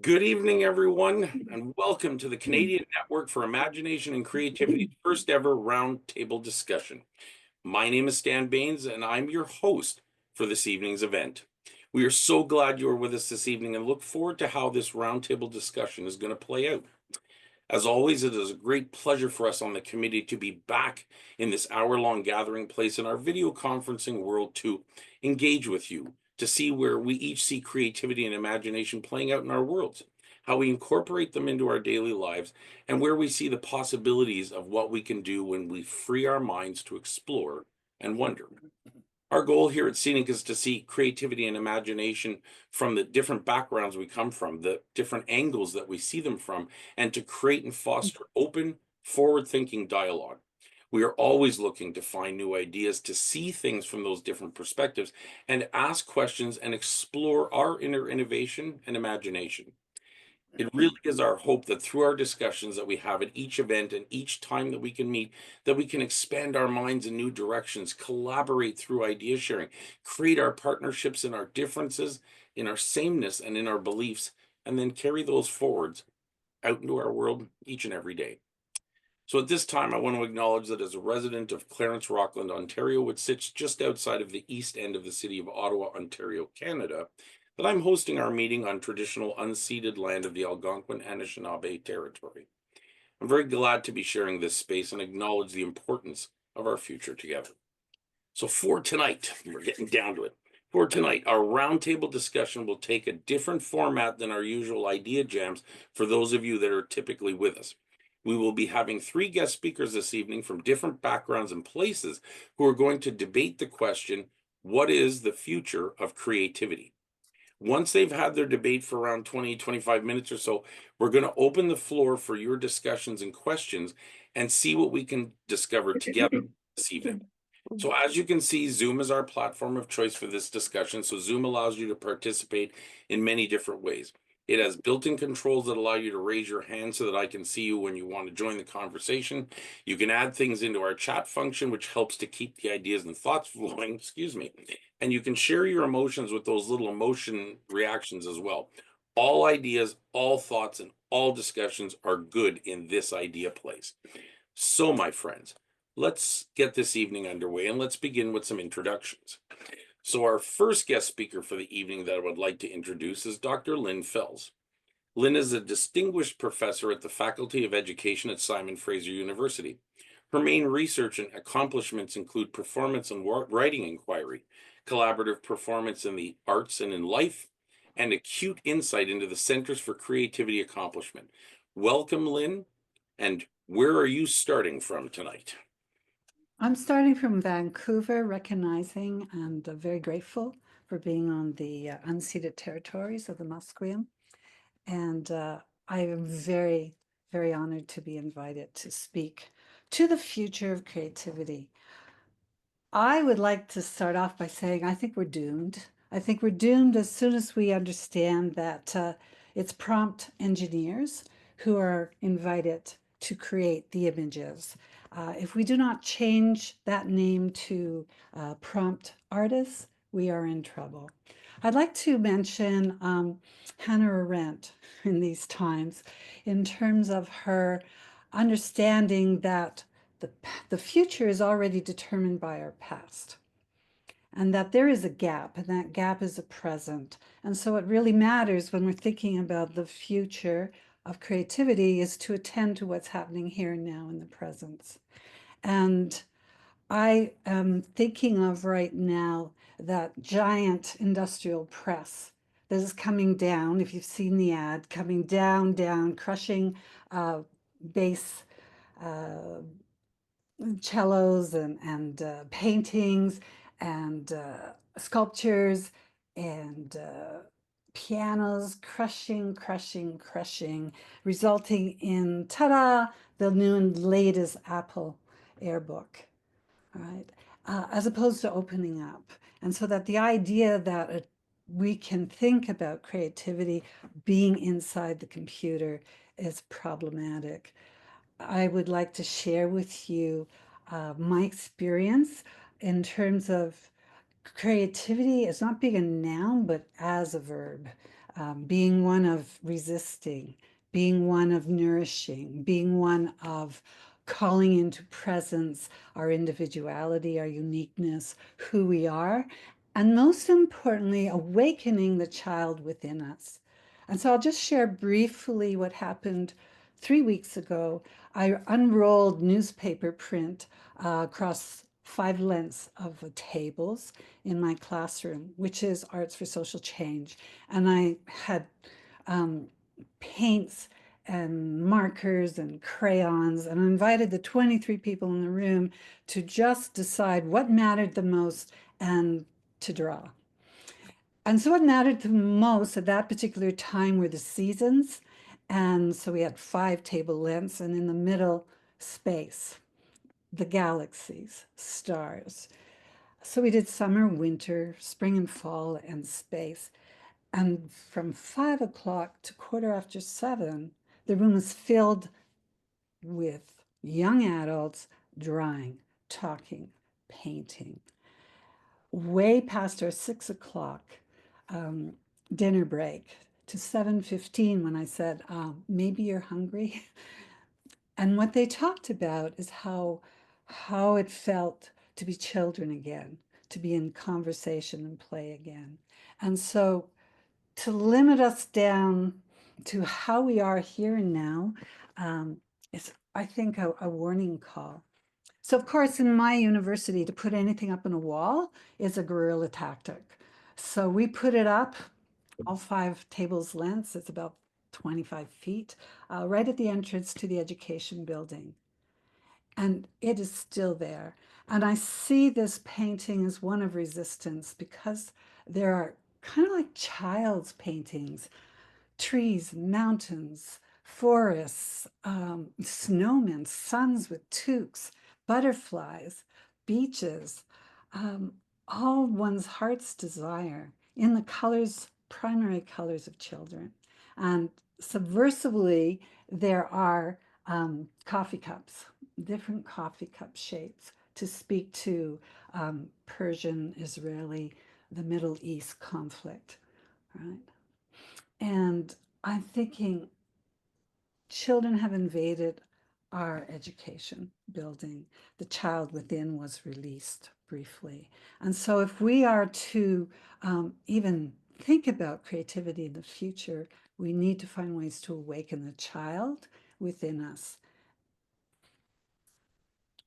Good evening, everyone, and welcome to the Canadian Network for Imagination and Creativity's first ever roundtable discussion. My name is Stan Baines, and I'm your host for this evening's event. We are so glad you are with us this evening and look forward to how this roundtable discussion is going to play out. As always, it is a great pleasure for us on the committee to be back in this hour-long gathering place in our video conferencing world to engage with you, to see where we each see creativity and imagination playing out in our worlds, how we incorporate them into our daily lives, and where we see the possibilities of what we can do when we free our minds to explore and wonder. Our goal here at Scenic is to see creativity and imagination from the different backgrounds we come from, the different angles that we see them from, and to create and foster open, forward-thinking dialogue. We are always looking to find new ideas, to see things from those different perspectives, and ask questions and explore our inner innovation and imagination. It really is our hope that through our discussions that we have at each event and each time that we can meet, that we can expand our minds in new directions, collaborate through idea sharing, create our partnerships in our differences, in our sameness, and in our beliefs, and then carry those forwards out into our world each and every day. So at this time, I want to acknowledge that as a resident of Clarence Rockland, Ontario, which sits just outside of the east end of the city of Ottawa, Ontario, Canada, that I'm hosting our meeting on traditional unceded land of the Algonquin Anishinaabe territory. I'm very glad to be sharing this space and acknowledge the importance of our future together. So for tonight, we're getting down to it. For tonight, our roundtable discussion will take a different format than our usual idea jams for those of you that are typically with us. We will be having 3 guest speakers this evening from different backgrounds and places who are going to debate the question, what is the future of creativity? Once they've had their debate for around 20, 25 minutes or so, we're going to open the floor for your discussions and questions and see what we can discover together this evening. So as you can see, Zoom is our platform of choice for this discussion. So Zoom allows you to participate in many different ways. It has built-in controls that allow you to raise your hand so that I can see you when you want to join the conversation. You can add things into our chat function, which helps to keep the ideas and thoughts flowing, excuse me. And you can share your emotions with those little emotion reactions as well. All ideas, all thoughts, and all discussions are good in this idea place. So, my friends, let's get this evening underway and let's begin with some introductions. So, our first guest speaker for the evening that I would like to introduce is Dr. Lynn Fels. Lynn is a distinguished professor at the Faculty of Education at Simon Fraser University. Her main research and accomplishments include performance and writing inquiry, collaborative performance in the arts and in life, and acute insight into the Centers for Creativity Accomplishment. Welcome, Lynn, and where are you starting from tonight? I'm starting from Vancouver, recognizing and very grateful for being on the unceded territories of the Musqueam. And I am very, very honored to be invited to speak to the future of creativity. I would like to start off by saying I think we're doomed. I think we're doomed as soon as we understand that it's prompt engineers who are invited to create the images. If we do not change that name to prompt artists, we are in trouble. I'd like to mention Hannah Arendt in these times in terms of her understanding that the, the future is already determined by our past and that there is a gap, and that gap is a present. And so what really matters when we're thinking about the future of creativity is to attend to what's happening here and now in the present. And I am thinking of right now that giant industrial press that is coming down, if you've seen the ad, coming down, down, crushing bass cellos and paintings and sculptures and pianos, crushing, crushing, crushing, resulting in, ta-da, the new and latest Apple AirBook, right? As opposed to opening up. And so that the idea that we can think about creativity being inside the computer is problematic. I would like to share with you my experience in terms of creativity as not being a noun, but as a verb. being one of resisting, being one of nourishing, being one of calling into presence our individuality, our uniqueness, who we are, and most importantly, awakening the child within us. And so I'll just share briefly what happened 3 weeks ago. I unrolled newspaper print across 5 lengths of tables in my classroom, which is Arts for Social Change. And I had um, paints and markers and crayons, and I invited the 23 people in the room to just decide what mattered the most and to draw. And so what mattered the most at that particular time were the seasons. And so we had 5 table lengths, and in the middle, space, the galaxies, stars. So we did summer, winter, spring and fall, and space. And from 5 o'clock to 7:15, the room was filled with young adults drawing, talking, painting. Way past our 6 o'clock um, dinner break to 7:15 when I said, maybe you're hungry. And what they talked about is how it felt to be children again, to be in conversation and play again. And so to limit us down to how we are here and now is, I think, a warning call. So, of course, in my university, to put anything up on a wall is a guerrilla tactic. So we put it up, all 5 tables lengths, it's about 25 feet, right at the entrance to the education building. And it is still there. And I see this painting as one of resistance because there are kind of like child's paintings, trees, mountains, forests, snowmen, suns with toques, butterflies, beaches, um, all one's heart's desire in the colors, primary colors of children. And subversively, there are coffee cups, different coffee cup shapes to speak to Persian, Israeli, the Middle East conflict, right? And I'm thinking children have invaded our education building. The child within was released briefly. And so, if we are to even think about creativity in the future, we need to find ways to awaken the child within us.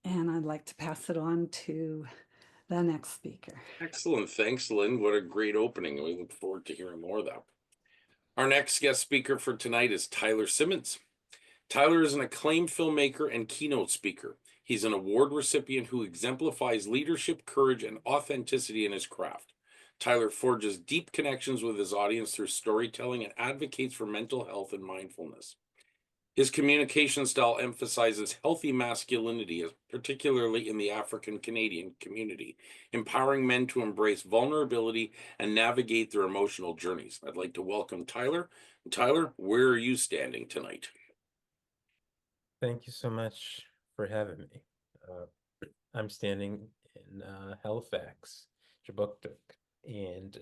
And I'd like to pass it on to the next speaker. Excellent. Thanks, Lynn. What a great opening. We look forward to hearing more of that. Our next guest speaker for tonight is Tyler Simmonds. Tyler is an acclaimed filmmaker and keynote speaker. He's an award recipient who exemplifies leadership, courage, and authenticity in his craft. Tyler forges deep connections with his audience through storytelling and advocates for mental health and mindfulness. His communication style emphasizes healthy masculinity, particularly in the African Canadian community, empowering men to embrace vulnerability and navigate their emotional journeys. I'd like to welcome Tyler. Tyler, where are you standing tonight? Thank you so much for having me. I'm standing in Halifax, Jabuktuk, and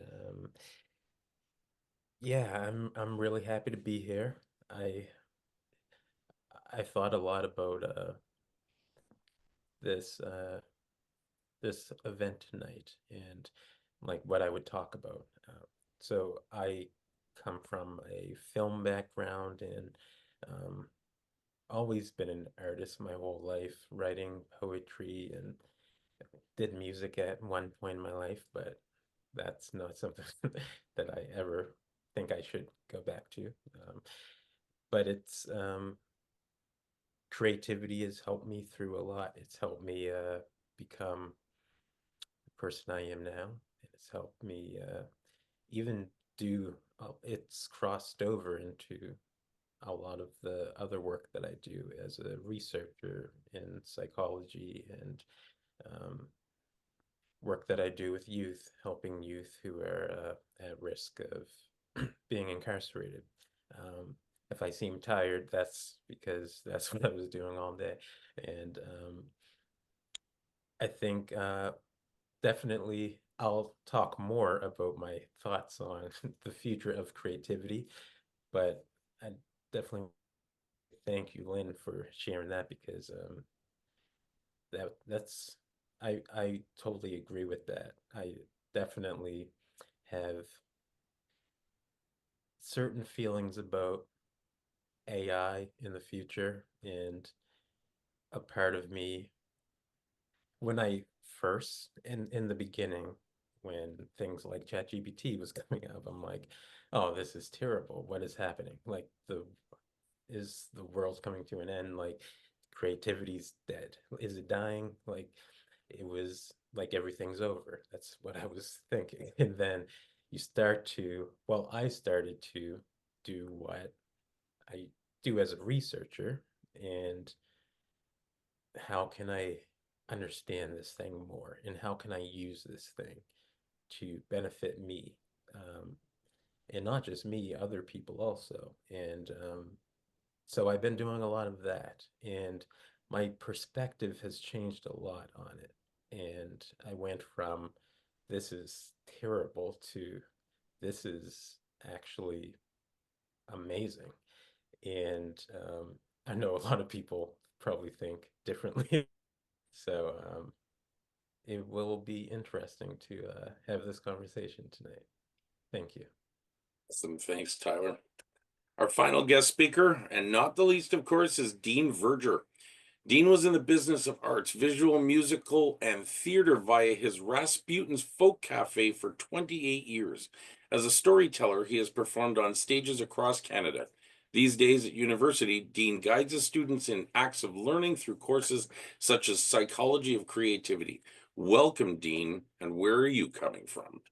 yeah, I'm really happy to be here. I thought a lot about this this event tonight and like what I would talk about. So I come from a film background and um, always been an artist my whole life, writing poetry and did music at one point in my life, but that's not something that I ever think I should go back to. But it's creativity has helped me through a lot. It's helped me become the person I am now. It's helped me even do, it's crossed over into a lot of the other work that I do as a researcher in psychology and work that I do with youth, helping youth who are at risk of being incarcerated. If I seem tired, that's because that's what I was doing all day. And I think definitely I'll talk more about my thoughts on the future of creativity, but I definitely thank you, Lynn, for sharing that, because that's I totally agree with that. I definitely have certain feelings about AI in the future, and a part of me, when I first in the beginning, when things like ChatGPT was coming up, I'm like, oh, this is terrible. What is happening? Like, the world's coming to an end? Like, creativity's dead. Is it dying? Like, it was like everything's over. That's what I was thinking. And then I started to do what I do as a researcher, and how can I understand this thing more, and how can I use this thing to benefit me, um, and not just me, other people also. And so I've been doing a lot of that, and my perspective has changed a lot on it. And I went from this is terrible to this is actually amazing. And I know a lot of people probably think differently. So it will be interesting to have this conversation tonight. Thank you. Awesome. Thanks, Tyler. Our final guest speaker, and not the least, of course, is Dean Verger. Dean was in the business of arts, visual, musical, and theater via his Rasputin's Folk Cafe for 28 years. As a storyteller, he has performed on stages across Canada. These days at university, Dean guides his students in acts of learning through courses such as Psychology of Creativity. Welcome, Dean, and where are you coming from?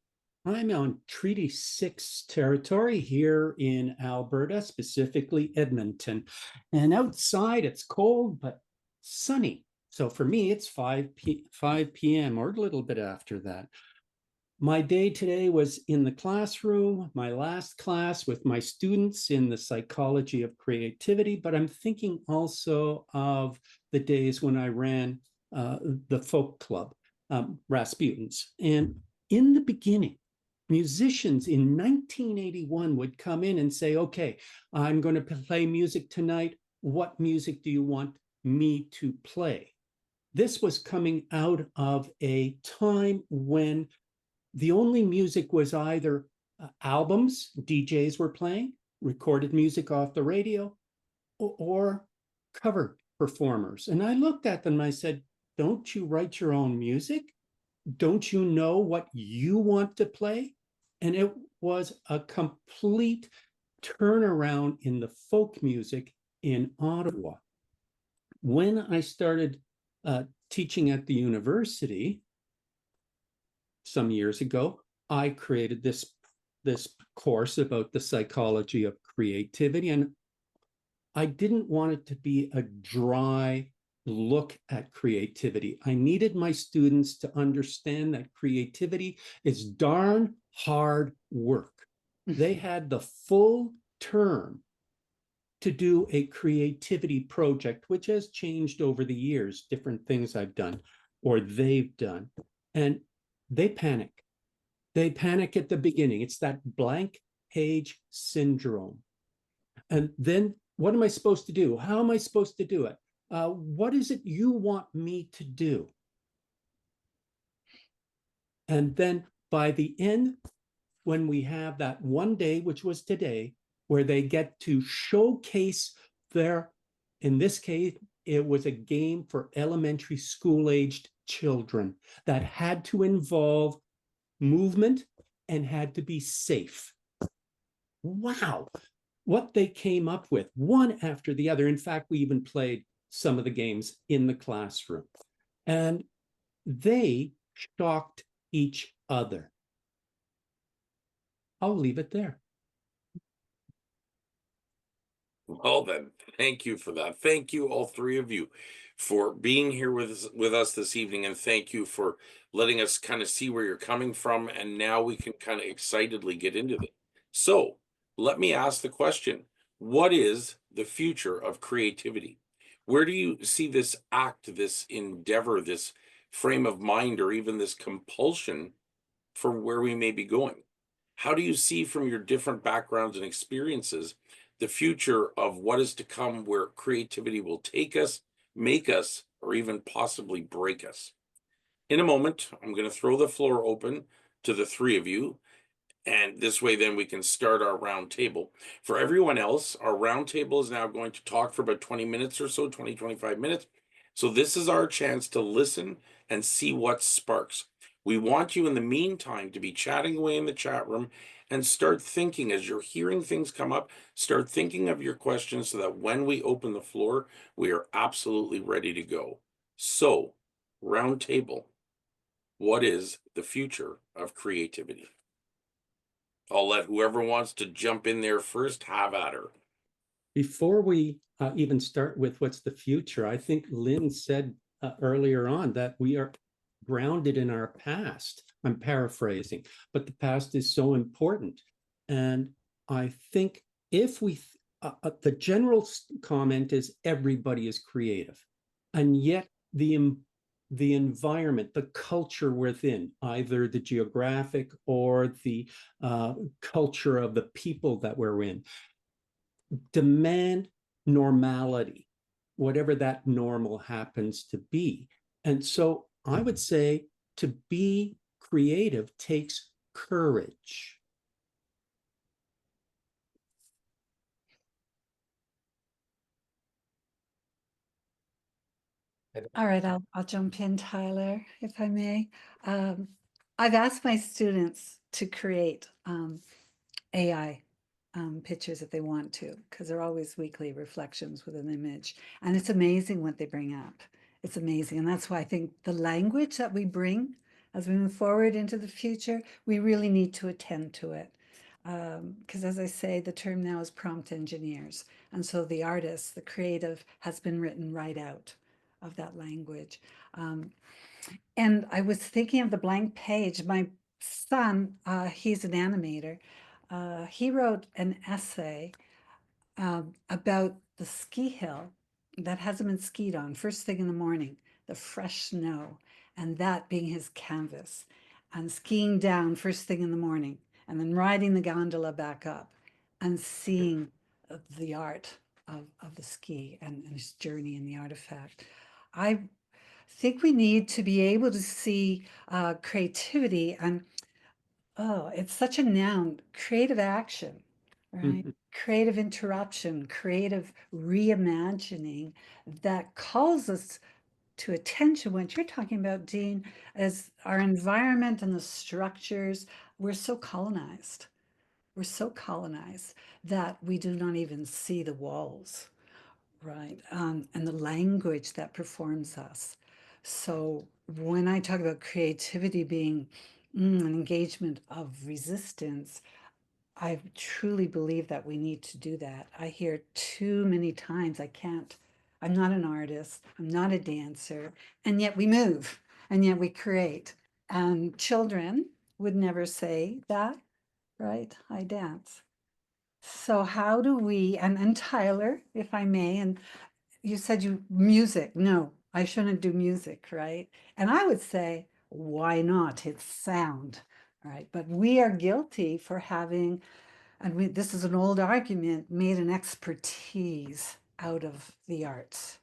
I'm on Treaty 6 territory here in Alberta, specifically Edmonton. And outside it's cold, but sunny. So for me, it's 5 p.m. or a little bit after that. My day today was in the classroom, my last class with my students in the psychology of creativity, but I'm thinking also of the days when I ran the folk club, Rasputin's. And in the beginning, musicians in 1981 would come in and say, okay, I'm going to play music tonight. What music do you want me to play? This was coming out of a time when the only music was either albums DJs were playing, recorded music off the radio, or cover performers. And I looked at them and I said, don't you write your own music? Don't you know what you want to play? And it was a complete turnaround in the folk music in Ottawa. When I started teaching at the university some years ago, I created this course about the psychology of creativity, and I didn't want it to be a dry look at creativity. I needed my students to understand that creativity is darn hard work. They had the full term to do a creativity project, which has changed over the years, different things I've done or they've done. And they panic. They panic at the beginning. It's that blank page syndrome. And then what am I supposed to do? How am I supposed to do it? What is it you want me to do? And then by the end, when we have that one day, which was today, where they get to showcase their, in this case, it was a game for elementary school aged children that had to involve movement and had to be safe. Wow, what they came up with, one after the other. In fact, we even played some of the games in the classroom, and they shocked each other. I'll leave it there. Well then, thank you for that. Thank you, all three of you, for being here with us this evening, and thank you for letting us kind of see where you're coming from. And now we can kind of excitedly get into it. So let me ask the question: what is the future of creativity? Where do you see this act, this endeavor, this frame of mind, or even this compulsion for where we may be going? How do you see from your different backgrounds and experiences the future of what is to come, where creativity will take us, make us, or even possibly break us? In a moment, I'm going to throw the floor open to the three of you, and this way then we can start our round table. For everyone else, our round table is now going to talk for about 20 minutes or so, 20, 25 minutes. So this is our chance to listen and see what sparks. We want you in the meantime to be chatting away in the chat room and start thinking as you're hearing things come up, start thinking of your questions so that when we open the floor, we are absolutely ready to go. So, round table, what is the future of creativity? I'll let whoever wants to jump in there first have at her. Before we even start with what's the future, I think Lynn said earlier on that we are grounded in our past. I'm paraphrasing, but the past is so important. And I think if the general comment is everybody is creative. And yet the environment, the culture within, either the geographic or the culture of the people that we're in, demand normality, whatever that normal happens to be. And so I would say to be creative takes courage. All right, I'll jump in, Tyler, if I may. I've asked my students to create AI pictures if they want to, because they're always weekly reflections with an image. And it's amazing what they bring up. It's amazing. And that's why I think the language that we bring as we move forward into the future, we really need to attend to it. Because as I say, the term now is prompt engineers. And so the artist, the creative, has been written right out of that language. And I was thinking of the blank page. My son, he's an animator. He wrote an essay about the ski hill that hasn't been skied on first thing in the morning, the fresh snow, and that being his canvas, and skiing down first thing in the morning, and then riding the gondola back up and seeing the art of the ski and his journey in the artifact. I think we need to be able to see creativity and oh, it's such a noun, creative action, right? Mhm. Creative interruption, creative reimagining that calls us to attention. What you're talking about, Dean, is our environment and the structures. We're so colonized. We're so colonized that we do not even see the walls, right? And the language that performs us. So when I talk about creativity being an engagement of resistance, I truly believe that we need to do that. I hear too many times, I'm not an artist, I'm not a dancer, and yet we move, and yet we create. And children would never say that, right? I dance. So how do we, and Tyler, if I may, and you said music. No, I shouldn't do music, right? And I would say, why not? It's sound, right? But we are guilty for having, this is an old argument, made an expertise out of the arts.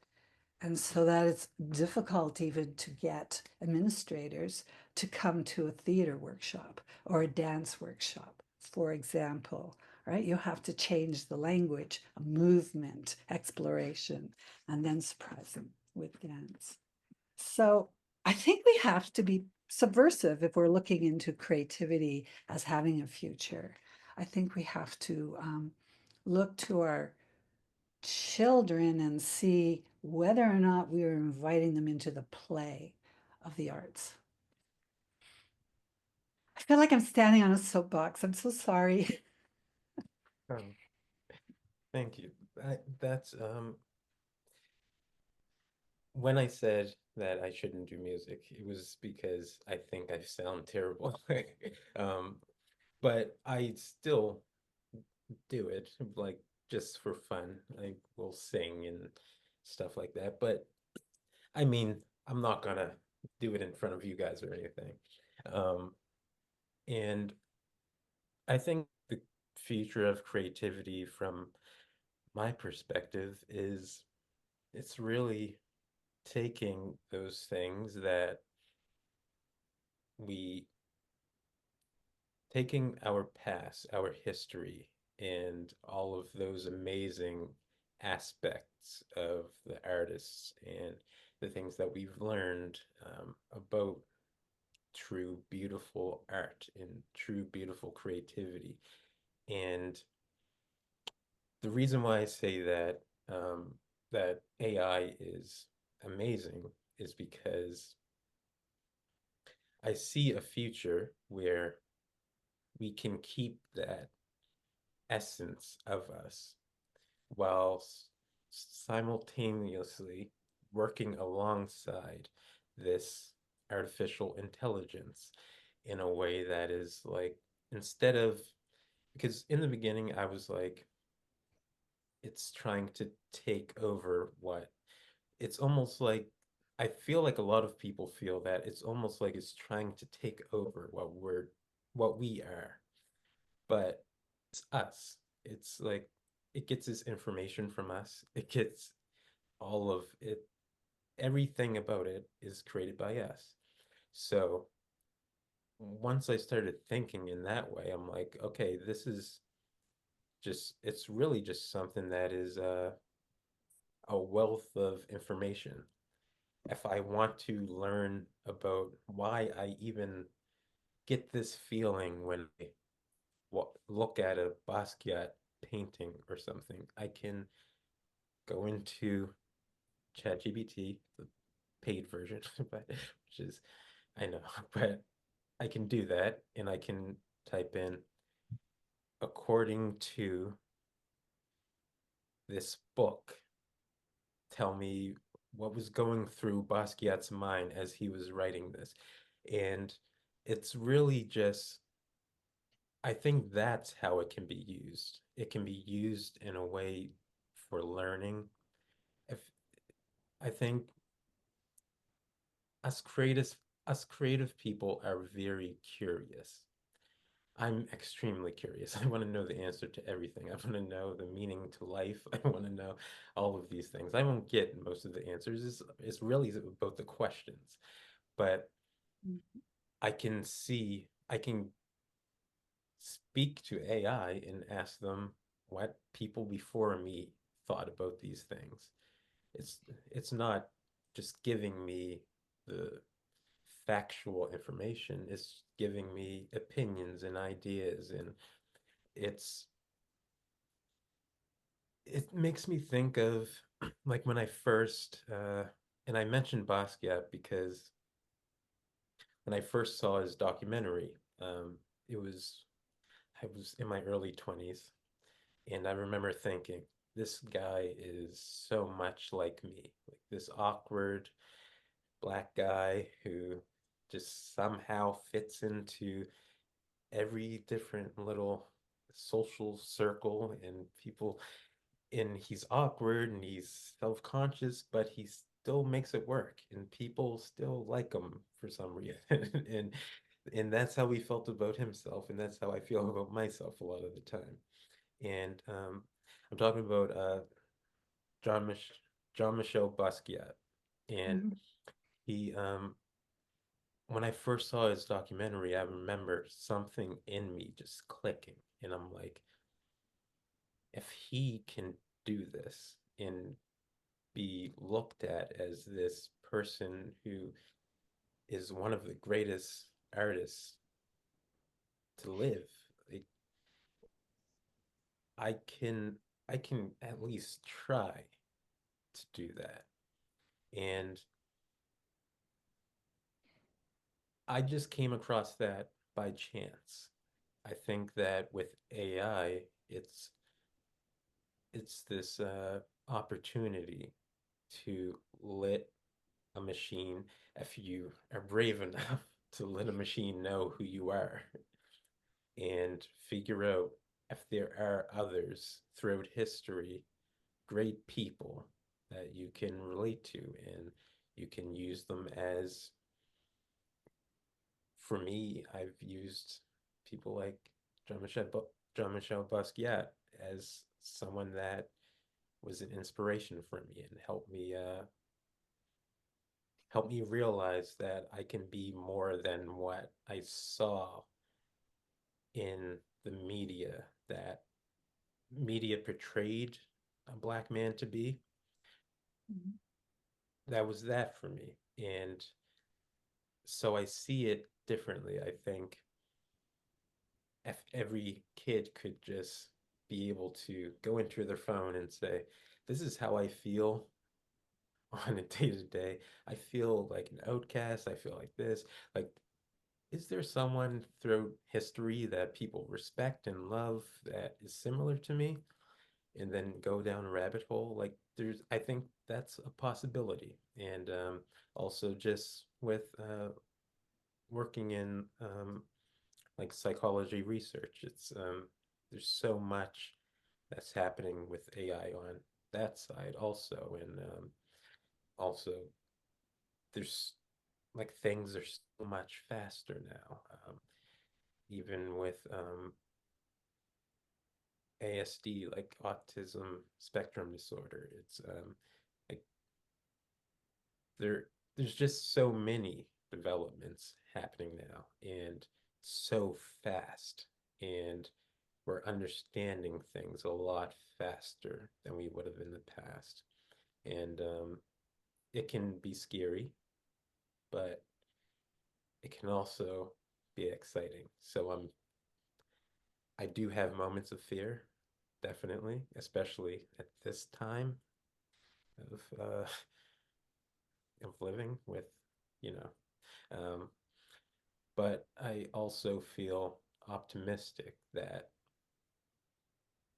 And so that it's difficult even to get administrators to come to a theater workshop or a dance workshop, for example, right? You have to change the language, a movement, exploration, and then surprise them with dance. So I think we have to be subversive if we're looking into creativity as having a future. I think we have to look to our children and see whether or not we are inviting them into the play of the arts. I feel like I'm standing on a soapbox. I'm so sorry. Oh, thank you. That's when I said that I shouldn't do music, it was because I think I sound terrible. Um, but I still do it, like just for fun. I will sing and stuff like that. But I mean, I'm not gonna do it in front of you guys or anything. Um, And I think the future of creativity from my perspective is it's really taking those things that we taking our past, our history, and all of those amazing aspects of the artists and the things that we've learned about true beautiful art and true beautiful creativity. And the reason why I say that that AI is amazing is because I see a future where we can keep that essence of us while simultaneously working alongside this artificial intelligence in a way that is like, instead of, because in the beginning I was like, it's trying to take over what, it's almost like, I feel like a lot of people feel that it's almost like it's trying to take over what we are, but it's us. It's like it gets its information from us. It gets all of it, everything about it is created by us. So once I started thinking in that way, I'm like, okay, this is just, it's really just something that is a wealth of information. If I want to learn about why I even get this feeling when I look at a Basquiat painting or something, I can go into ChatGPT, the paid version, but which is, I know, but I can do that and I can type in according to this book, tell me what was going through Basquiat's mind as he was writing this. And it's really just, I think that's how it can be used. It can be used in a way for learning. If I think us creative us creative people are very curious. I'm extremely curious. I want to know the answer to everything. I want to know the meaning to life. I want to know all of these things. I won't get most of the answers. It's really about the questions. But I can speak to AI and ask them what people before me thought about these things. It's it's not just giving me the factual information, it's giving me opinions and ideas, and it's it makes me think of like when I first and I mentioned Basquiat because when I first saw his documentary, it was I was in my early 20s, and I remember thinking, this guy is so much like me, like this awkward black guy who just somehow fits into every different little social circle and people, and he's awkward and he's self-conscious, but he still makes it work and people still like him for some reason. And that's how he felt about himself, and that's how I feel about myself a lot of the time. And I'm talking about John Mich John Michel Basquiat. And Mhm. he when I first saw his documentary, I remember something in me just clicking, and I'm like, if he can do this and be looked at as this person who is one of the greatest artists to live, like, I can I can at least try to do that. And I just came across that by chance. I think that with AI, it's this opportunity to let a machine, if you are brave enough to let a machine know who you are and figure out if there are others throughout history, great people that you can relate to, and you can use them as, for me, I've used people like Jean-Michel Basquiat as someone that was an inspiration for me and help me realize that I can be more than what I saw in the media, that media portrayed a Black man to be. Mhm. That was that for me. And so I see it differently. I think if every kid could just be able to go into their phone and say, this is how I feel on a day to day. I feel like an outcast. I feel like this. Like, is there someone throughout history that people respect and love that is similar to me? And then go down a rabbit hole. Like, I think that's a possibility. And also just with working in like psychology research, there's so much that's happening with AI on that side also. And also there's like things are so much faster now. Even with ASD, like autism spectrum disorder, it's like there's just so many developments happening now and so fast, and we're understanding things a lot faster than we would have in the past. And it can be scary, but it can also be exciting. So I do have moments of fear, definitely, especially at this time of living with, you know. But I also feel optimistic that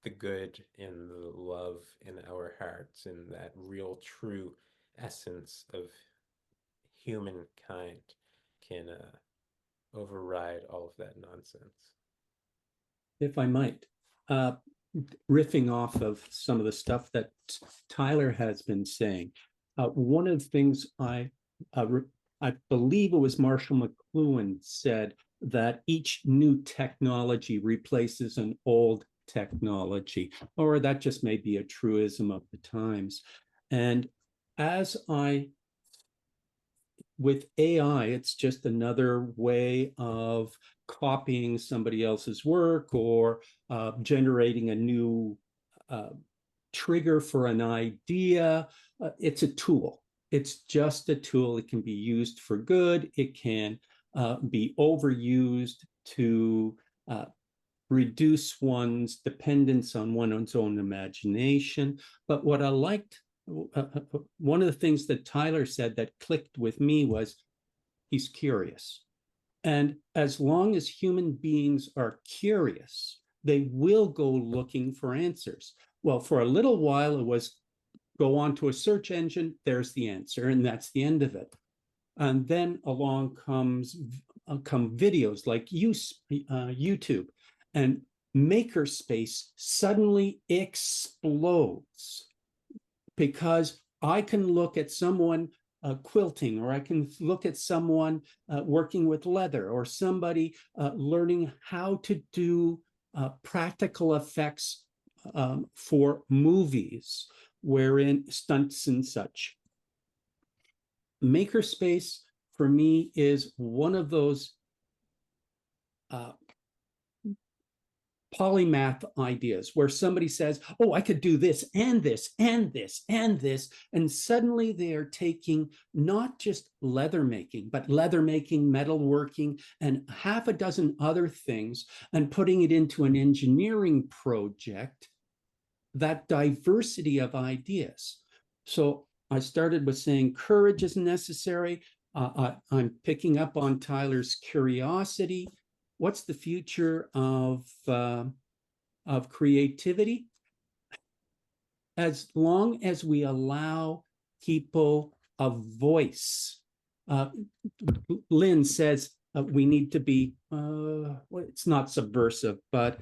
the good and the love in our hearts and that real true essence of humankind can override all of that nonsense. If I might, riffing off of some of the stuff that Tyler has been saying, one of the things I believe it was Marshall McLuhan said that each new technology replaces an old technology, or that just may be a truism of the times. And with AI, it's just another way of copying somebody else's work or generating a new trigger for an idea. It's a tool. It's just a tool. It can be used for good. It can be overused to reduce one's dependence on one's own imagination. But what I liked, one of the things that Tyler said that clicked with me was he's curious. And as long as human beings are curious, they will go looking for answers. Well, for a little while, it was go onto a search engine, there's the answer, and that's the end of it. And then along come videos like YouTube, and makerspace suddenly explodes because I can look at someone quilting, or I can look at someone working with leather, or somebody learning how to do practical effects for movies, wherein stunts and such. Makerspace for me is one of those polymath ideas where somebody says, oh, I could do this and this and this and this. And suddenly they are taking not just leather making, but leather making, metalworking, and half a dozen other things and putting it into an engineering project. That diversity of ideas. So I started with saying courage is necessary. I'm picking up on Tyler's curiosity. What's the future of creativity? As long as we allow people a voice. Lynn says we need to be, well, it's not subversive, but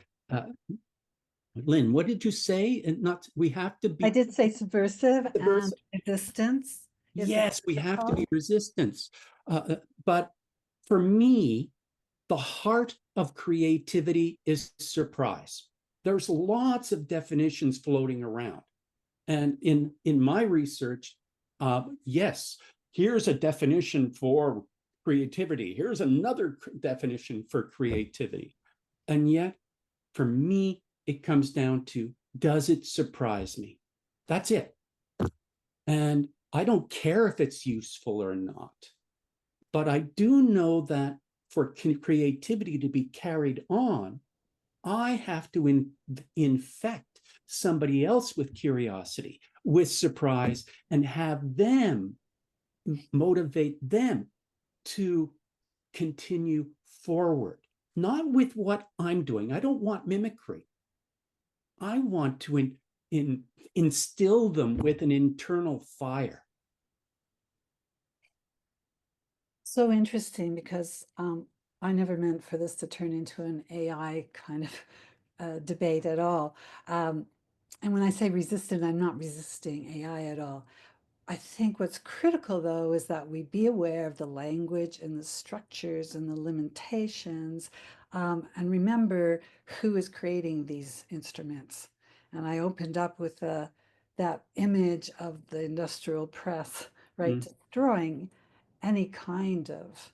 Lynn, what did you say? And not, we have to be. I did say subversive and Subversive. resistance. Yes, we have to be resistance. But for me, the heart of creativity is surprise. There's lots of definitions floating around. And in my research, yes, here's a definition for creativity. Here's another definition for creativity. And yet, for me, it comes down to, does it surprise me? That's it. And I don't care if it's useful or not. But I do know that for creativity to be carried on, I have to infect somebody else with curiosity, with surprise, and have them motivate them to continue forward. Not with what I'm doing. I don't want mimicry. I want to instill them with an internal fire. So interesting, because I never meant for this to turn into an AI kind of debate at all. And when I say resistant, I'm not resisting AI at all. I think what's critical, though, is that we be aware of the language and the structures and the limitations, and remember who is creating these instruments. And I opened up with that image of the industrial press, right, destroying any kind of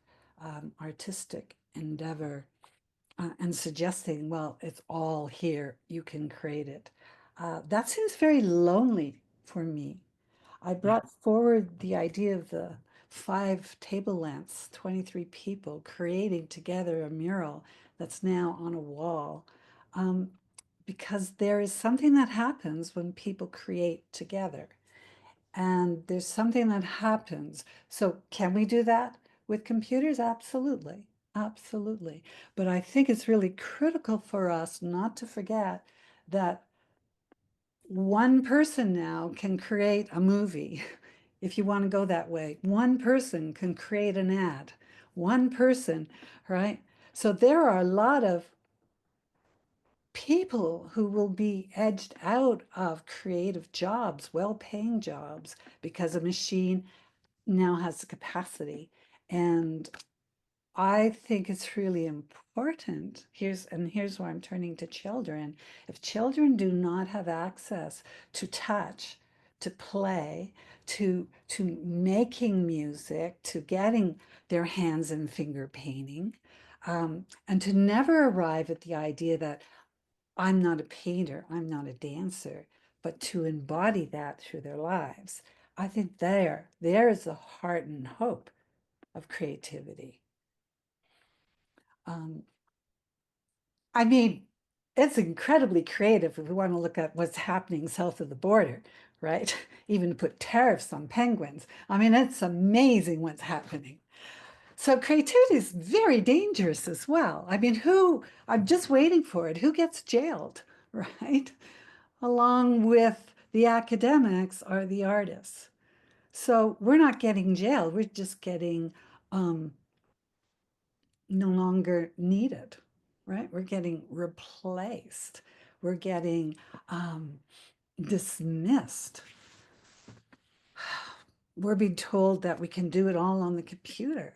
artistic endeavor, and suggesting, well, it's all here, you can create it. That seems very lonely for me. I brought forward the idea of the 5 table lamps, 23 people creating together a mural that's now on a wall. Because there is something that happens when people create together. And there's something that happens. So can we do that with computers? Absolutely. Absolutely. But I think it's really critical for us not to forget that one person now can create a movie, if you want to go that way. One person can create an ad. One person, right? So there are a lot of people who will be edged out of creative jobs, well-paying jobs, because a machine now has the capacity. And I think it's really important. Here's why I'm turning to children. If children do not have access to touch, to play, to making music, to getting their hands and finger painting, and to never arrive at the idea that I'm not a painter, I'm not a dancer, but to embody that through their lives, I think there is the heart and hope of creativity. I mean, it's incredibly creative if we want to look at what's happening south of the border, right? Even put tariffs on penguins. I mean, it's amazing what's happening. So creativity is very dangerous as well. I mean, I'm just waiting for it. Who gets jailed, right? Along with the academics are the artists. So we're not getting jailed. We're just getting no longer needed, right? We're getting replaced. We're getting dismissed. We're being told that we can do it all on the computer,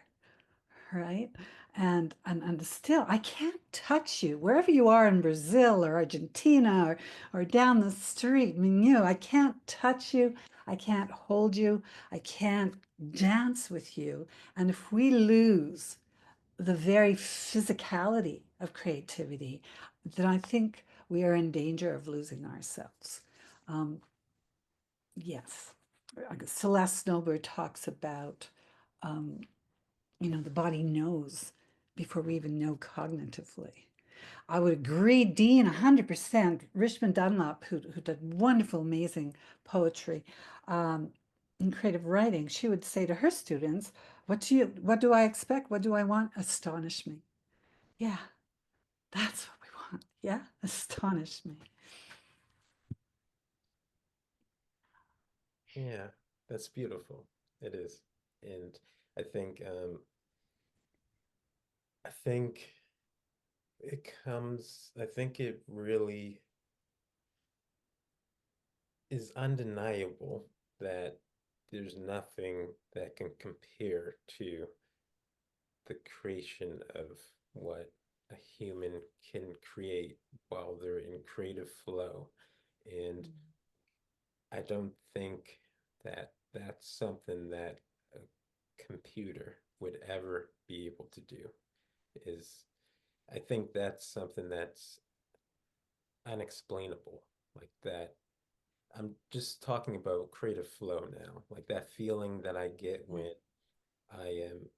right? And still, I can't touch you wherever you are in Brazil or Argentina or down the street. I mean, I can't touch you. I can't hold you. I can't dance with you. And if we lose the very physicality of creativity, then I think we are in danger of losing ourselves. Yes. Celeste Snowbird talks about, the body knows before we even know cognitively. I would agree, Dean, 100%. Richmond Dunlop, who did wonderful, amazing poetry in creative writing, she would say to her students, what do I expect? What do I want? Astonish me. Yeah, that's what we want. Yeah, astonish me. Yeah, that's beautiful. It is. And I think I think I think it really is undeniable that there's nothing that can compare to the creation of what a human can create while they're in creative flow. And I don't think that that's something that a computer would ever be able to do. Is I think that's something that's unexplainable. Like that, I'm just talking about creative flow now, like that feeling that I get when I am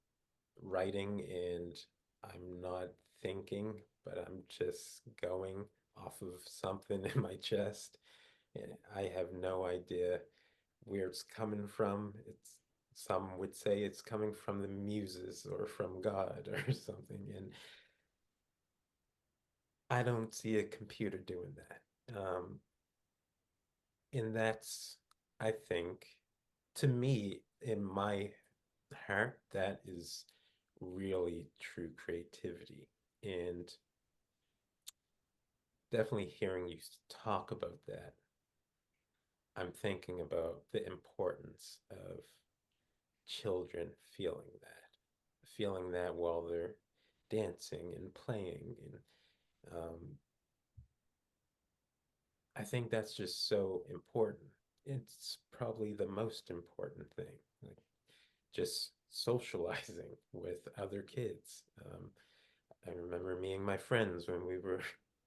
writing and I'm not thinking, but I'm just going off of something in my chest. And I have no idea where it's coming from. It's some would say it's coming from the muses or from God or something. And I don't see a computer doing that. And that's, I think, to me, in my heart, that is really true creativity. And definitely hearing you talk about that, I'm thinking about the importance of children feeling that while they're dancing and playing. And I think that's just so important. It's probably the most important thing, like just socializing with other kids. I remember me and my friends when we were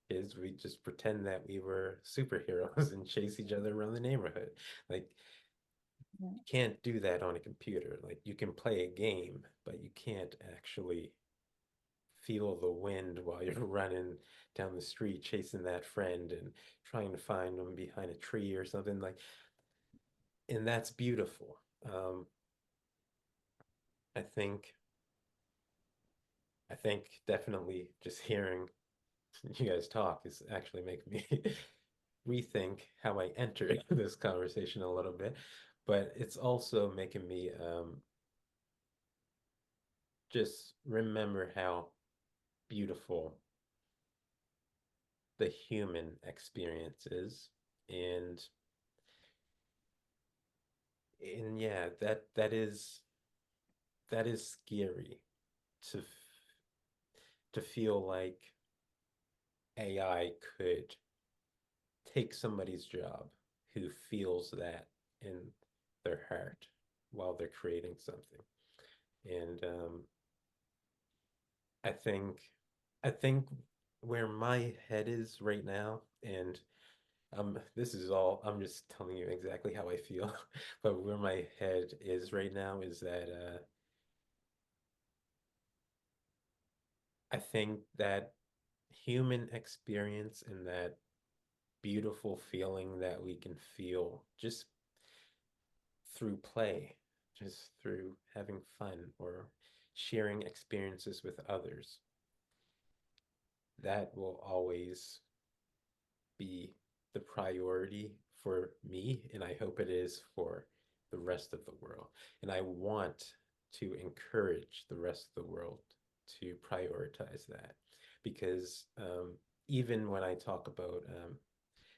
kids, we just pretend that we were superheroes and chase each other around the neighborhood. Like, Yeah. you can't do that on a computer. Like, you can play a game, but you can't actually feel the wind while you're running down the street chasing that friend and trying to find them behind a tree or something like. And that's beautiful. I think I think definitely just hearing you guys talk is actually making me rethink how I entered this conversation a little bit, but it's also making me just remember how beautiful the human experience is. And yeah, that is scary to to feel like AI could take somebody's job who feels that in their heart while they're creating something. And I think I think where my head is right now, and this is all I'm just telling you exactly how I feel, but where my head is right now is that I think that human experience and that beautiful feeling that we can feel just through play, just through having fun or sharing experiences with others, that will always be the priority for me, and I hope it is for the rest of the world. And I want to encourage the rest of the world to prioritize that because even when I talk about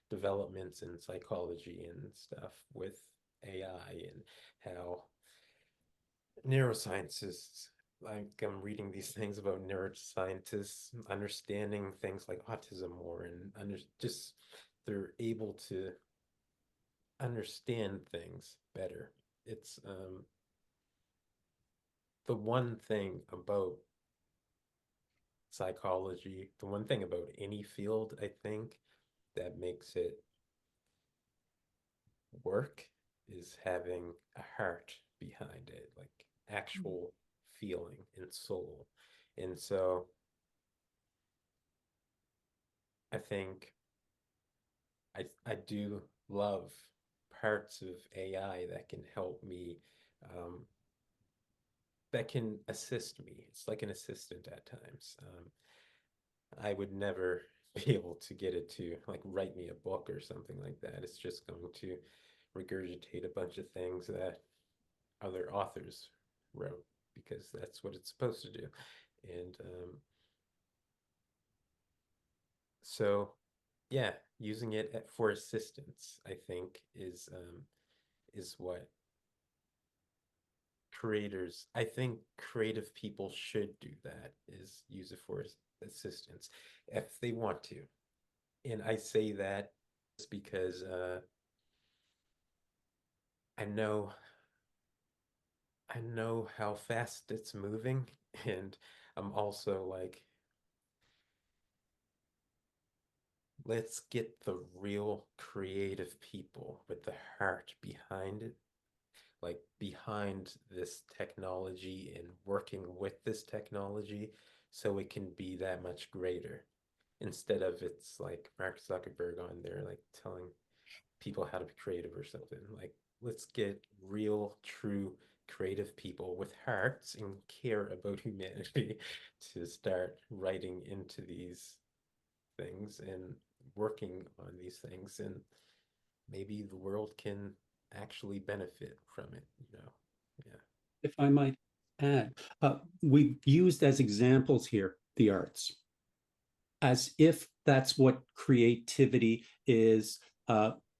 developments in psychology and stuff with AI and how neuroscientists, like I'm reading these things about neuroscientists understanding things like autism more and just they're able to understand things better. It's the one thing about psychology, the one thing about any field, I think, that makes it work is having a heart behind it, like actual feeling and soul. And so I think I do love parts of AI that can help me, that can assist me. It's like an assistant at times. I would never be able to get it to like write me a book or something like that. It's just going to regurgitate a bunch of things that other authors wrote because that's what it's supposed to do. And so, yeah, using it for assistance, I think, is what creators, I think creative people should do that, is use it for assistance if they want to. And I say that just because I know how fast it's moving, and I'm also like, let's get the real creative people with the heart behind it, like behind this technology and working with this technology so it can be that much greater. Instead of it's like Mark Zuckerberg on there like telling people how to be creative or something. Like, let's get real, true creative people with hearts and care about humanity to start writing into these things and working on these things, and maybe the world can actually benefit from it, you know. Yeah. If I might add, we've used as examples here the arts, as if that's what creativity is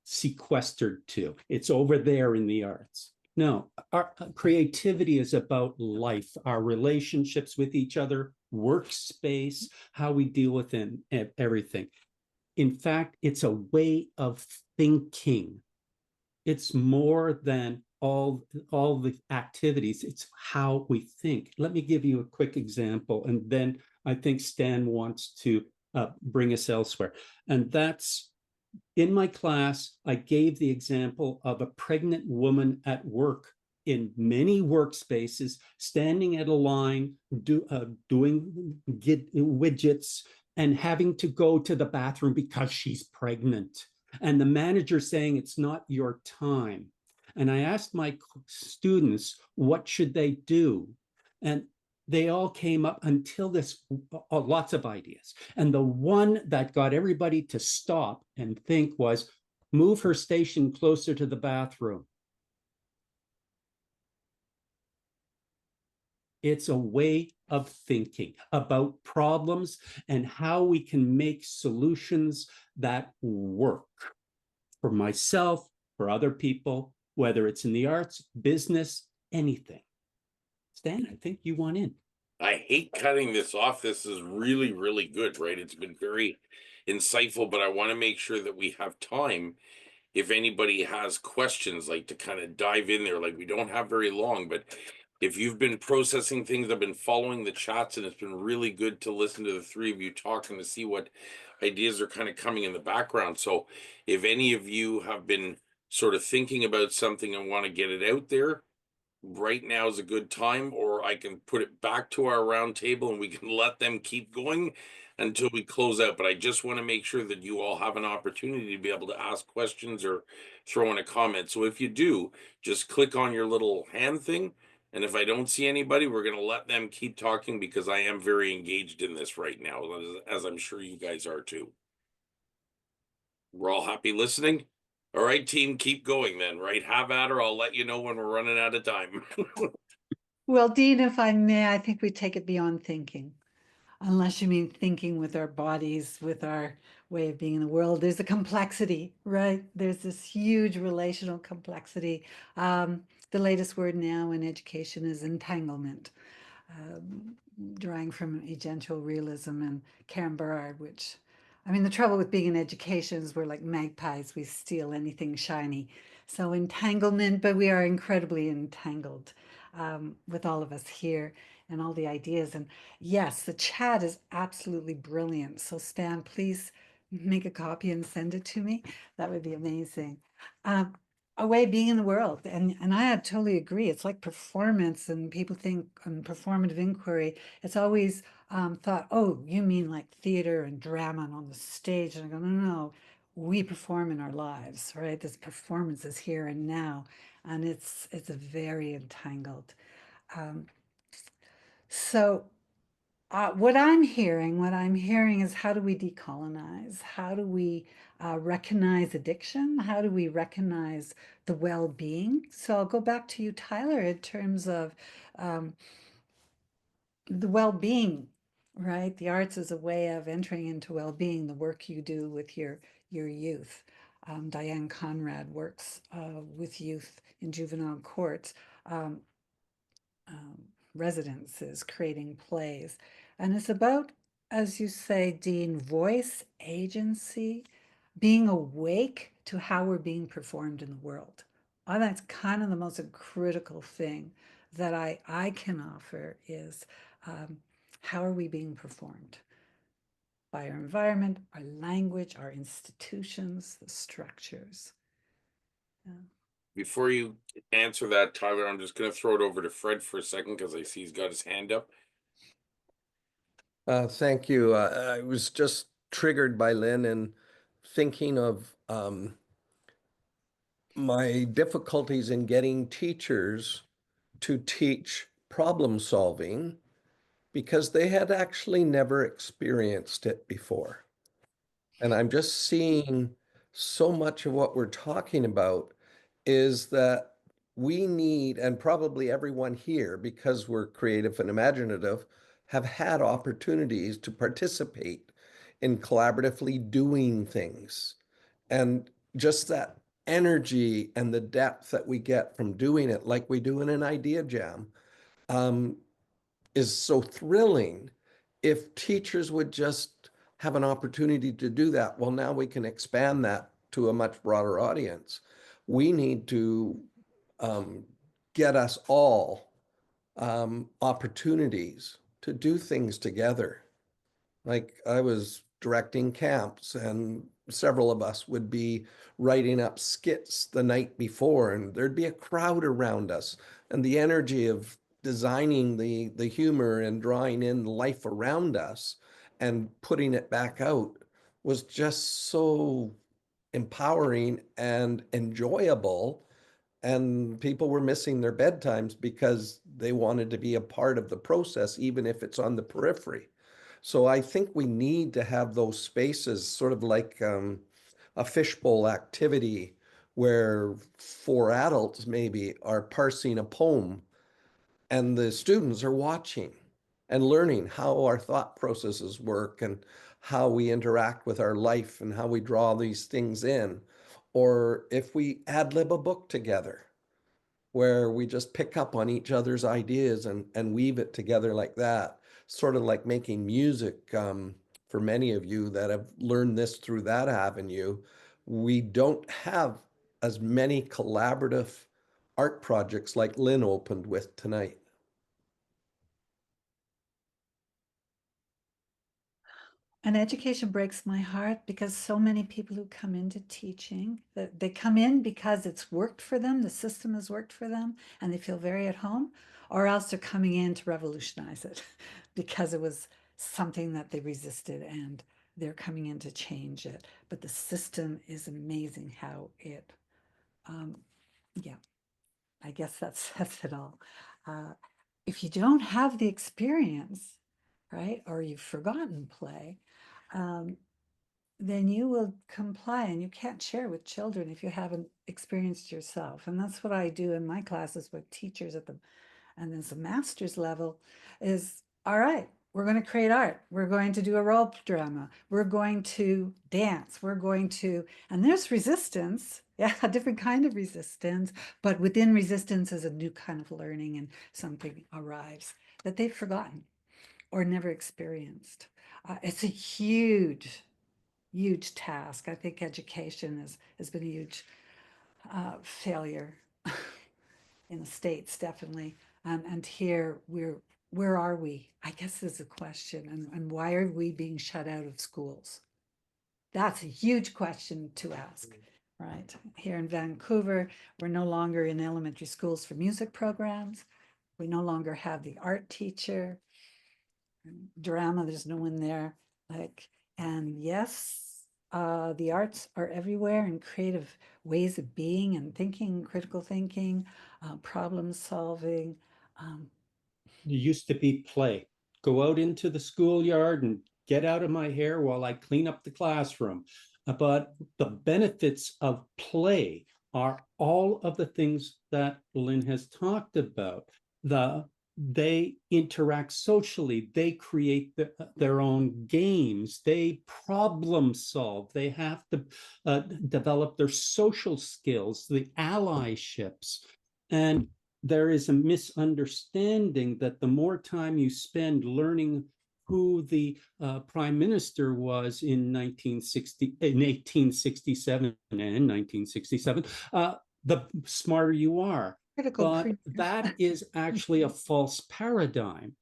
sequestered to. It's over there in the arts. No, our creativity is about life, our relationships with each other, workspace, how we deal with everything. In fact, it's a way of thinking. It's more than all the activities. It's how we think. Let me give you a quick example, and then I think Stan wants to bring us elsewhere. And that's, in my class, I gave the example of a pregnant woman at work in many workspaces, standing at a line, doing widgets, and having to go to the bathroom because she's pregnant. And the manager saying, it's not your time. And I asked my students, what should they do? And they all came up until this, lots of ideas. And the one that got everybody to stop and think was, move her station closer to the bathroom. It's a way of thinking about problems and how we can make solutions that work for myself, for other people, whether it's in the arts, business, anything. Stan, I think you want in. I hate cutting this off. This is really, really good, right? It's been very insightful, but I want to make sure that we have time if anybody has questions, like to kind of dive in there. Like, we don't have very long, but if you've been processing things, I've been following the chats, and it's been really good to listen to the three of you talk and to see what ideas are kind of coming in the background. So if any of you have been sort of thinking about something and want to get it out there, right now is a good time, or I can put it back to our round table and we can let them keep going until we close out. But I just want to make sure that you all have an opportunity to be able to ask questions or throw in a comment. So if you do, just click on your little hand thing. And if I don't see anybody, we're going to let them keep talking, because I am very engaged in this right now, as I'm sure you guys are too. We're all happy listening. All right, team, keep going then, right? Have at her. I'll let you know when we're running out of time. Well, Dean, if I may, I think we take it beyond thinking. Unless you mean thinking with our bodies, with our way of being in the world. There's a complexity, right? There's this huge relational complexity. The latest word now in education is entanglement, drawing from agential realism and Karen Berard, which, I mean, the trouble with being in education is we're like magpies, we steal anything shiny. So entanglement, but we are incredibly entangled with all of us here and all the ideas. And yes, the chat is absolutely brilliant. So Stan, please make a copy and send it to me. That would be amazing. A way of being in the world. And I totally agree. It's like performance, and people think performative inquiry, it's always thought, oh, you mean like theater and drama and on the stage. And I go, no, no, no. We perform in our lives, right? This performance is here and now. And it's a very entangled. So what I'm hearing is, how do we decolonize? How do we recognize addiction? How do we recognize the well-being? So I'll go back to you, Tyler, in terms of the well-being, right? The arts is a way of entering into well-being, the work you do with your youth. Diane Conrad works with youth in juvenile courts. residences, creating plays. And it's about, as you say, Dean, voice, agency, being awake to how we're being performed in the world. That's kind of the most critical thing that I can offer is how are we being performed by our environment, our language, our institutions, the structures. Yeah. Before you answer that, Tyler, I'm just going to throw it over to Fred for a second because I see he's got his hand up. Thank you. I was just triggered by Lynn and thinking of my difficulties in getting teachers to teach problem solving because they had actually never experienced it before. And I'm just seeing so much of what we're talking about is that we need, and probably everyone here, because we're creative and imaginative, have had opportunities to participate in collaboratively doing things. And just that energy and the depth that we get from doing it, like we do in an idea jam, um, is so thrilling. If teachers would just have an opportunity to do that, well, now we can expand that to a much broader audience. We need to get us all opportunities to do things together. Like I was directing camps, and several of us would be writing up skits the night before, and there'd be a crowd around us, and the energy of designing the humor and drawing in life around us and putting it back out was just so empowering and enjoyable. And people were missing their bedtimes because they wanted to be a part of the process, even if it's on the periphery. So I think we need to have those spaces, sort of like a fishbowl activity where four adults maybe are parsing a poem and the students are watching and learning how our thought processes work and how we interact with our life and how we draw these things in. Or if we ad lib a book together, where we just pick up on each other's ideas and weave it together like that, sort of like making music. For many of you that have learned this through that avenue, we don't have as many collaborative art projects like Lynn opened with tonight. And education breaks my heart because so many people who come into teaching, that they come in because it's worked for them, the system has worked for them, and they feel very at home, or else they're coming in to revolutionize it because it was something that they resisted and they're coming in to change it. But the system is amazing how it, yeah, I guess that says it all. If you don't have the experience, right, or you've forgotten play, then you will comply and you can't share with children if you haven't experienced yourself. And that's what I do in my classes with teachers at the, and then the master's level is, all right, we're going to create art. We're going to do a role drama. We're going to dance. We're going to, and there's resistance. Yeah, a different kind of resistance, but within resistance is a new kind of learning and something arrives that they've forgotten or never experienced. It's a huge task. I think education has been a huge failure in the States, definitely. And here where are we? I guess is a question. And why are we being shut out of schools? That's a huge question to ask, right? Here in Vancouver, we're no longer in elementary schools for music programs. We no longer have the art teacher. Drama, there's no one there. Like, and yes, the arts are everywhere and creative ways of being and thinking, critical thinking, problem solving. There used to be play. Go out into the schoolyard and get out of my hair while I clean up the classroom. But the benefits of play are all of the things that Lynn has talked about. They interact socially, they create their own games, they problem solve, they have to develop their social skills, the allyships. And there is a misunderstanding that the more time you spend learning who the prime minister was in 1867 and 1967, the smarter you are. Critical But pre- that is actually a false paradigm.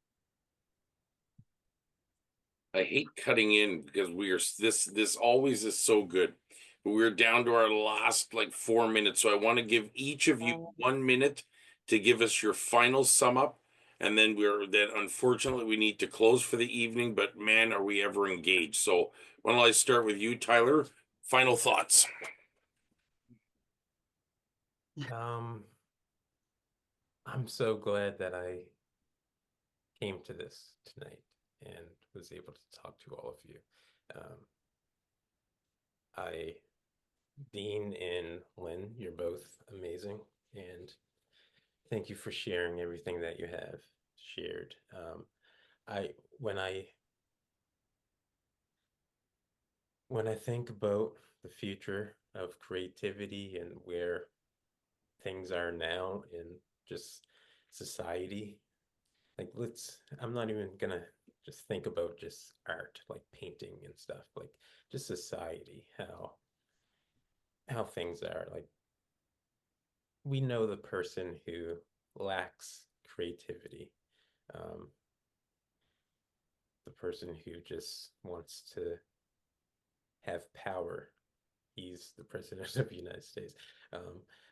I hate cutting in because this always is so good. But we're down to our last like 4 minutes. So I want to give each of you 1 minute to give us your final sum up. And then unfortunately we need to close for the evening, but man, are we ever engaged. So why don't I start with you, Tyler? Final thoughts. I'm so glad that I came to this tonight and was able to talk to all of you. Dean and Lynn, you're both amazing, and thank you for sharing everything that you have shared. I when I when I think about the future of creativity and where things are now in just society, like I'm not even gonna just think about just art, like painting and stuff, like just society, how things are. Like we know the person who lacks creativity, um, the person who just wants to have power. He's the president of the United States.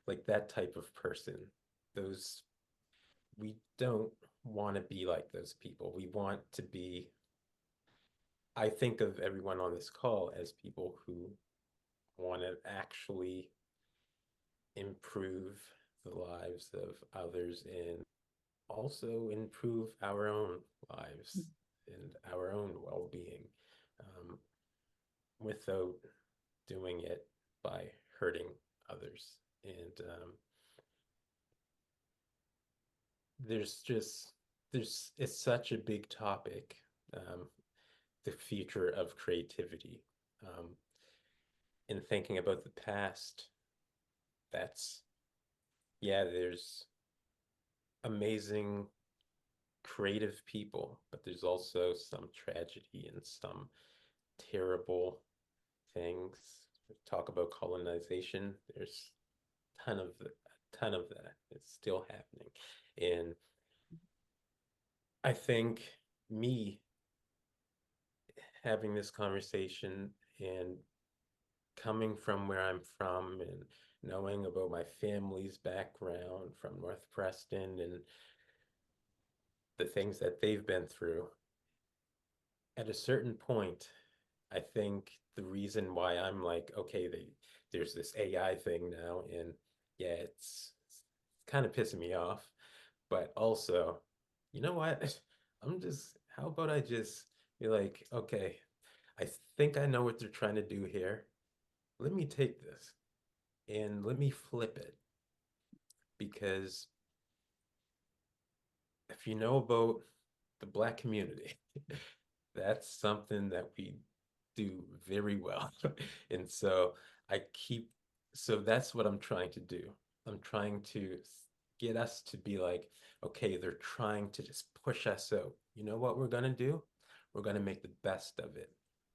Like that type of person. Those we don't want to be like those people. We want to be. I think of everyone on this call as people who want to actually improve the lives of others and also improve our own lives and our own well-being, without doing it by hurting others. And it's such a big topic, the future of creativity. In thinking about the past, there's amazing creative people, but there's also some tragedy and some terrible things. Talk about colonization. There's a ton of that. It's still happening. And I think me having this conversation and coming from where I'm from and knowing about my family's background from North Preston and the things that they've been through, at a certain point, I think the reason why I'm like, okay, there's this AI thing now, and yeah, it's kind of pissing me off, but also, you know what? How about I just be like, okay, I think I know what they're trying to do here. Let me take this and let me flip it, because if you know about the Black community, that's something that we do very well. And so that's what I'm trying to do. I'm trying to get us to be like, okay, they're trying to just push us out. You know what we're going to do? We're going to make the best of it.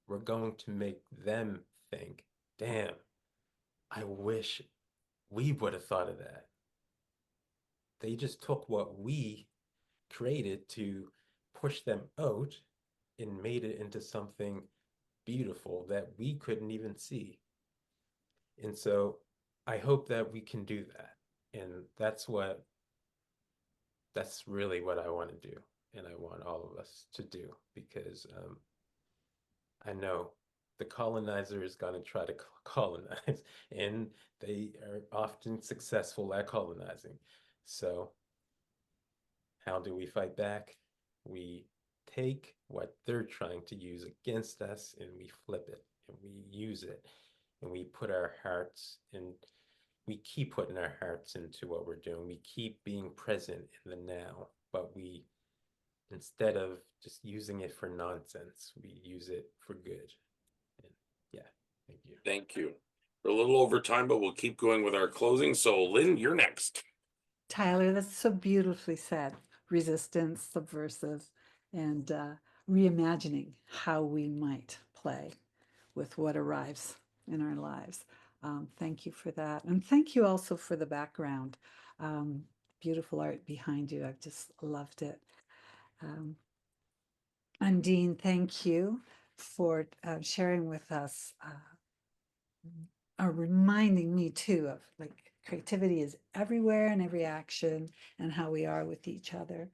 We're going to make them think, damn, I wish we would have thought of that. They just took what we created to push them out and made it into something beautiful that we couldn't even see. And so I hope that we can do that. And that's really what I want to do. And I want all of us to do, because I know the colonizer is going to try to colonize, and they are often successful at colonizing. So how do we fight back? We take what they're trying to use against us and we flip it and we use it and we put our hearts in. We keep putting our hearts into what we're doing. We keep being present in the now, but instead of just using it for nonsense, we use it for good. And yeah, thank you. Thank you. We're a little over time, but we'll keep going with our closing. So Lynn, you're next. Tyler, that's so beautifully said. Resistance, subversive, and reimagining how we might play with what arrives in our lives. Thank you for that. And thank you also for the background. Beautiful art behind you. I've just loved it. Undine, thank you for sharing with us, reminding me too of like creativity is everywhere in every action and how we are with each other.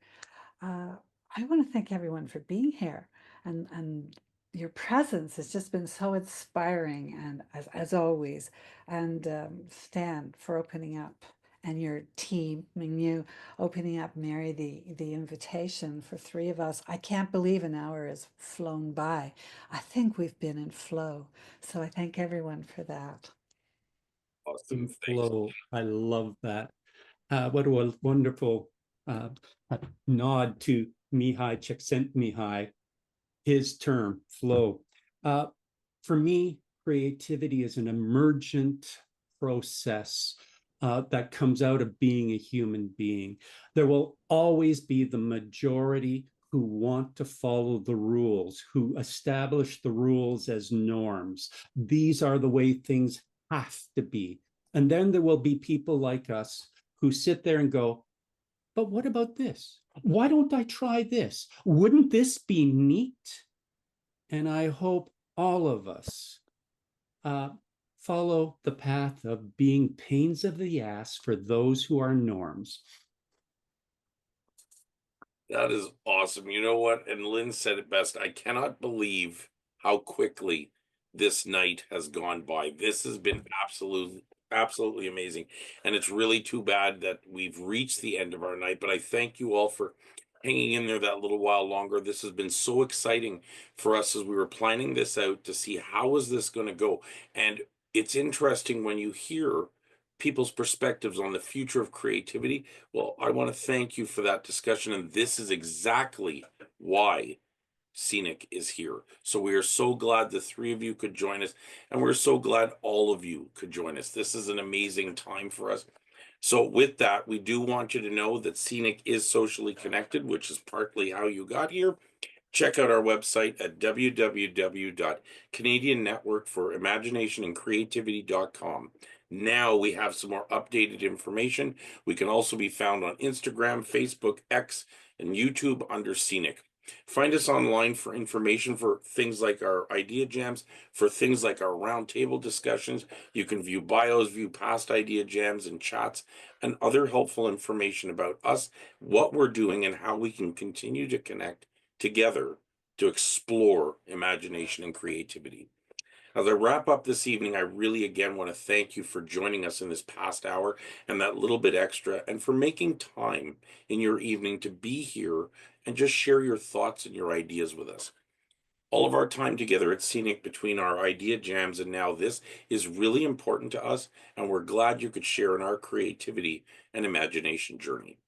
I want to thank everyone for being here, and your presence has just been so inspiring, and as always, and Stan for opening up, and your team, and you opening up, Mary, the invitation for three of us. I can't believe an hour has flown by. I think we've been in flow, so I thank everyone for that. Awesome. Thanks. Flow. I love that. What a wonderful nod to Mihai Csikszentmihalyi, his term, flow. For me, creativity is an emergent process that comes out of being a human being. There will always be the majority who want to follow the rules, who establish the rules as norms. These are the way things have to be. And then there will be people like us who sit there and go, but what about this? Why don't I try this? Wouldn't this be neat? And I hope all of us follow the path of being pains of the ass for those who are norms. That is awesome. You know what? And Lynn said it best. I cannot believe how quickly this night has gone by. This has been absolutely amazing. And it's really too bad that we've reached the end of our night, but I thank you all for hanging in there that little while longer. This has been so exciting for us as we were planning this out to see how is this going to go. And it's interesting when you hear people's perspectives on the future of creativity. Well, I want to thank you for that discussion. And this is exactly why Scenic is here. So we are so glad the three of you could join us. And we're so glad all of you could join us. This is an amazing time for us. So with that, we do want you to know that Scenic is socially connected, which is partly how you got here. Check out our website at www.canadiannetworkforimaginationandcreativity.com. Now we have some more updated information. We can also be found on Instagram, Facebook, X, and YouTube under Scenic. Find us online for information for things like our idea jams, for things like our roundtable discussions. You can view bios, view past idea jams and chats, and other helpful information about us, what we're doing, and how we can continue to connect together to explore imagination and creativity. As I wrap up this evening, I really again want to thank you for joining us in this past hour and that little bit extra, and for making time in your evening to be here and just share your thoughts and your ideas with us. All of our time together at Scenic, between our idea jams and now this, is really important to us, and we're glad you could share in our creativity and imagination journey.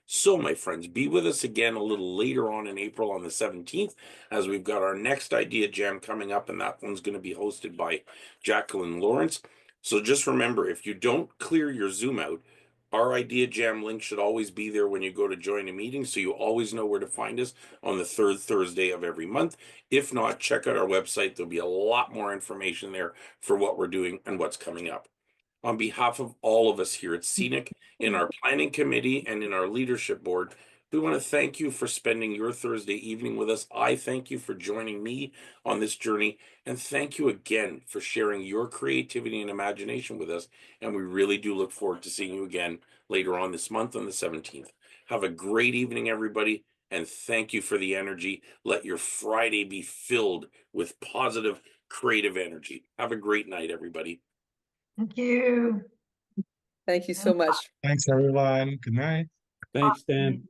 So, my friends, be with us again a little later on in April on the 17th, as we've got our next idea jam coming up, and that one's going to be hosted by Jacqueline Lawrence. So just remember, if you don't clear your Zoom out, our idea jam link should always be there when you go to join a meeting, so you always know where to find us on the third Thursday of every month. If not, check out our website. There'll be a lot more information there for what we're doing and what's coming up. On behalf of all of us here at Scenic, in our planning committee and in our leadership board, we want to thank you for spending your Thursday evening with us. I thank you for joining me on this journey, and thank you again for sharing your creativity and imagination with us. And we really do look forward to seeing you again later on this month on the 17th. Have a great evening, everybody, and thank you for the energy. Let your Friday be filled with positive, creative energy. Have a great night, everybody. Thank you. Thank you so much. Thanks, everyone. Good night. Thanks, Dan.